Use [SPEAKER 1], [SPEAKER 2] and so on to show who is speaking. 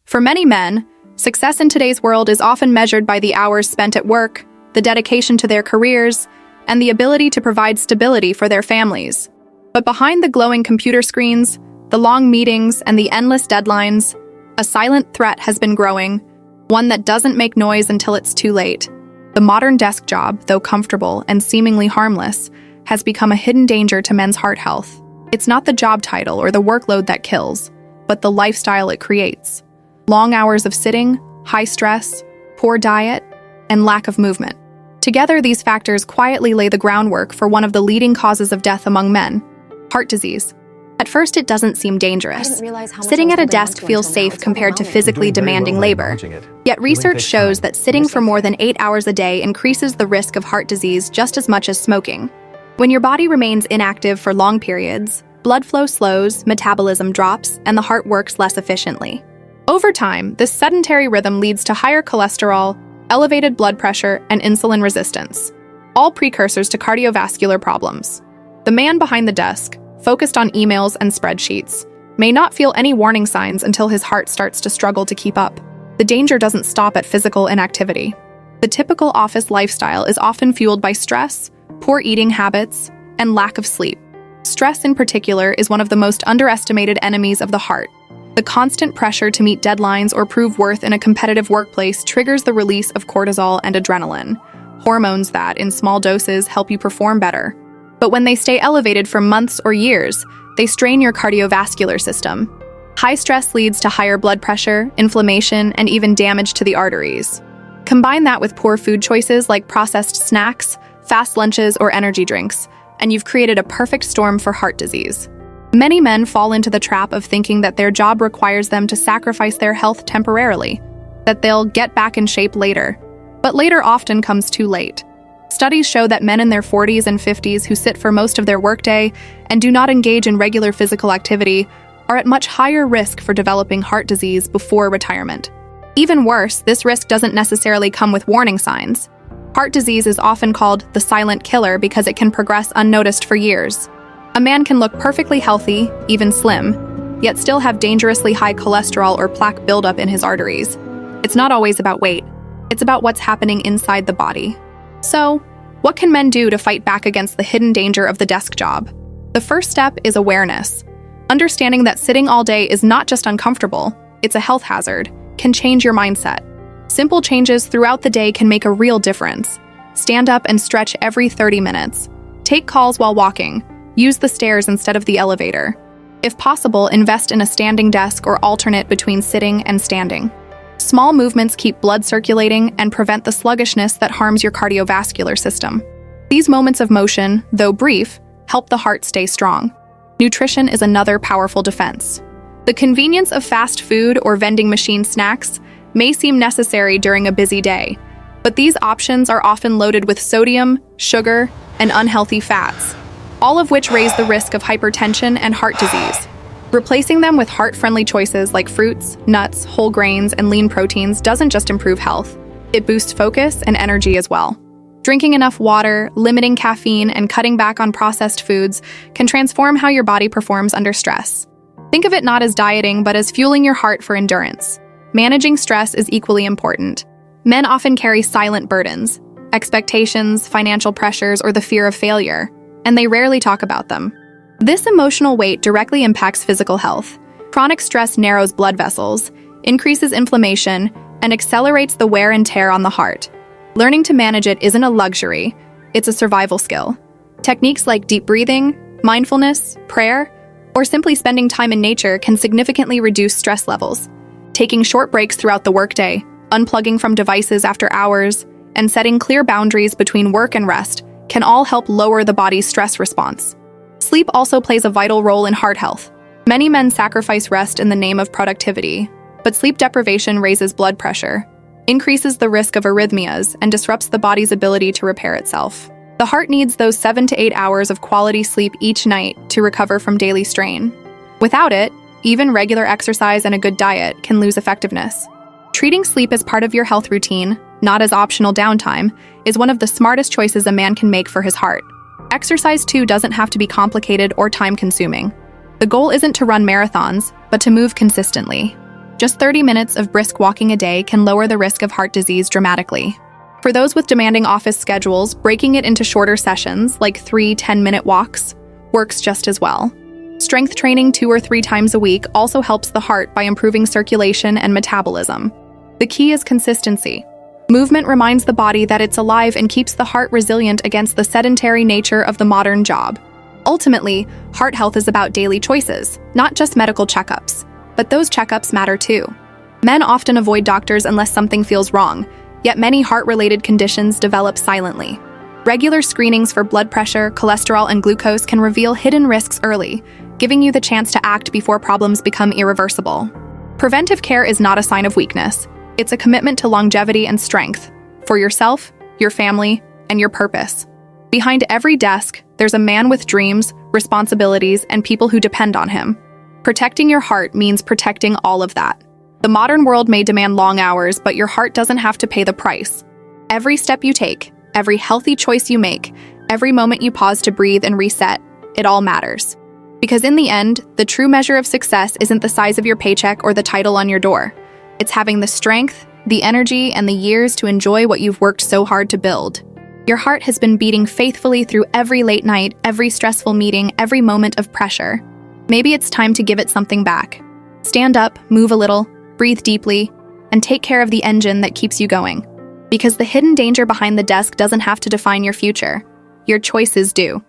[SPEAKER 1] For many men, success in today's world is often measured by the hours spent at work, the dedication to their careers, and the ability to provide stability for their families. But behind the glowing computer screens, the long meetings, and the endless deadlines, a silent threat has been growing, one that doesn't make noise until it's too late. The modern desk job, though comfortable and seemingly harmless, has become a hidden danger to men's heart health. It's not the job title or the workload that kills, but the lifestyle it creates. Long hours of sitting, high stress, poor diet, and lack of movement. Together, these factors quietly lay the groundwork for one of the leading causes of death among men: heart disease. At first, it doesn't seem dangerous. Sitting at a desk feels safe compared to physically demanding labor. Yet research shows that sitting for more than 8 hours a day increases the risk of heart disease just as much as smoking. When your body remains inactive for long periods, blood flow slows, metabolism drops, and the heart works less efficiently. Over time, this sedentary rhythm leads to higher cholesterol, elevated blood pressure, and insulin resistance, all precursors to cardiovascular problems. The man behind the desk, focused on emails and spreadsheets, may not feel any warning signs until his heart starts to struggle to keep up. The danger doesn't stop at physical inactivity. The typical office lifestyle is often fueled by stress, poor eating habits, and lack of sleep. Stress in particular is one of the most underestimated enemies of the heart. The constant pressure to meet deadlines or prove worth in a competitive workplace triggers the release of cortisol and adrenaline, hormones that, in small doses, help you perform better. But when they stay elevated for months or years, they strain your cardiovascular system. High stress leads to higher blood pressure, inflammation, and even damage to the arteries. Combine that with poor food choices like processed snacks, fast lunches, or energy drinks, and you've created a perfect storm for heart disease. Many men fall into the trap of thinking that their job requires them to sacrifice their health temporarily, that they'll get back in shape later. But later often comes too late. Studies show that men in their 40s and 50s who sit for most of their workday and do not engage in regular physical activity are at much higher risk for developing heart disease before retirement. Even worse, this risk doesn't necessarily come with warning signs. Heart disease is often called the silent killer because it can progress unnoticed for years. A man can look perfectly healthy, even slim, yet still have dangerously high cholesterol or plaque buildup in his arteries. It's not always about weight. It's about what's happening inside the body. So, what can men do to fight back against the hidden danger of the desk job? The first step is awareness. Understanding that sitting all day is not just uncomfortable, it's a health hazard, can change your mindset. Simple changes throughout the day can make a real difference. Stand up and stretch every 30 minutes. Take calls while walking. Use the stairs instead of the elevator. If possible, invest in a standing desk or alternate between sitting and standing. Small movements keep blood circulating and prevent the sluggishness that harms your cardiovascular system. These moments of motion, though brief, help the heart stay strong. Nutrition is another powerful defense. The convenience of fast food or vending machine snacks may seem necessary during a busy day, but these options are often loaded with sodium, sugar, and unhealthy fats, all of which raise the risk of hypertension and heart disease. Replacing them with heart-friendly choices like fruits, nuts, whole grains, and lean proteins doesn't just improve health, it boosts focus and energy as well. Drinking enough water, limiting caffeine, and cutting back on processed foods can transform how your body performs under stress. Think of it not as dieting, but as fueling your heart for endurance. Managing stress is equally important. Men often carry silent burdens, expectations, financial pressures, or the fear of failure, and they rarely talk about them. This emotional weight directly impacts physical health. Chronic stress narrows blood vessels, increases inflammation, and accelerates the wear and tear on the heart. Learning to manage it isn't a luxury, it's a survival skill. Techniques like deep breathing, mindfulness, prayer, or simply spending time in nature can significantly reduce stress levels. Taking short breaks throughout the workday, unplugging from devices after hours, and setting clear boundaries between work and rest can all help lower the body's stress response. Sleep also plays a vital role in heart health. Many men sacrifice rest in the name of productivity, but sleep deprivation raises blood pressure, increases the risk of arrhythmias, and disrupts the body's ability to repair itself. The heart needs those 7 to 8 hours of quality sleep each night to recover from daily strain. Without it, even regular exercise and a good diet can lose effectiveness. Treating sleep as part of your health routine, not as optional downtime, is one of the smartest choices a man can make for his heart. Exercise, too, doesn't have to be complicated or time-consuming. The goal isn't to run marathons, but to move consistently. Just 30 minutes of brisk walking a day can lower the risk of heart disease dramatically. For those with demanding office schedules, breaking it into shorter sessions, like 3 10-minute walks, works just as well. Strength training 2 or 3 times a week also helps the heart by improving circulation and metabolism. The key is consistency. Movement reminds the body that it's alive and keeps the heart resilient against the sedentary nature of the modern job. Ultimately, heart health is about daily choices, not just medical checkups. But those checkups matter too. Men often avoid doctors unless something feels wrong, yet many heart-related conditions develop silently. Regular screenings for blood pressure, cholesterol, and glucose can reveal hidden risks early, giving you the chance to act before problems become irreversible. Preventive care is not a sign of weakness. It's a commitment to longevity and strength, for yourself, your family, and your purpose. Behind every desk, there's a man with dreams, responsibilities, and people who depend on him. Protecting your heart means protecting all of that. The modern world may demand long hours, but your heart doesn't have to pay the price. Every step you take, every healthy choice you make, every moment you pause to breathe and reset, it all matters. Because in the end, the true measure of success isn't the size of your paycheck or the title on your door. It's having the strength, the energy, and the years to enjoy what you've worked so hard to build. Your heart has been beating faithfully through every late night, every stressful meeting, every moment of pressure. Maybe it's time to give it something back. Stand up, move a little, breathe deeply, and take care of the engine that keeps you going. Because the hidden danger behind the desk doesn't have to define your future. Your choices do.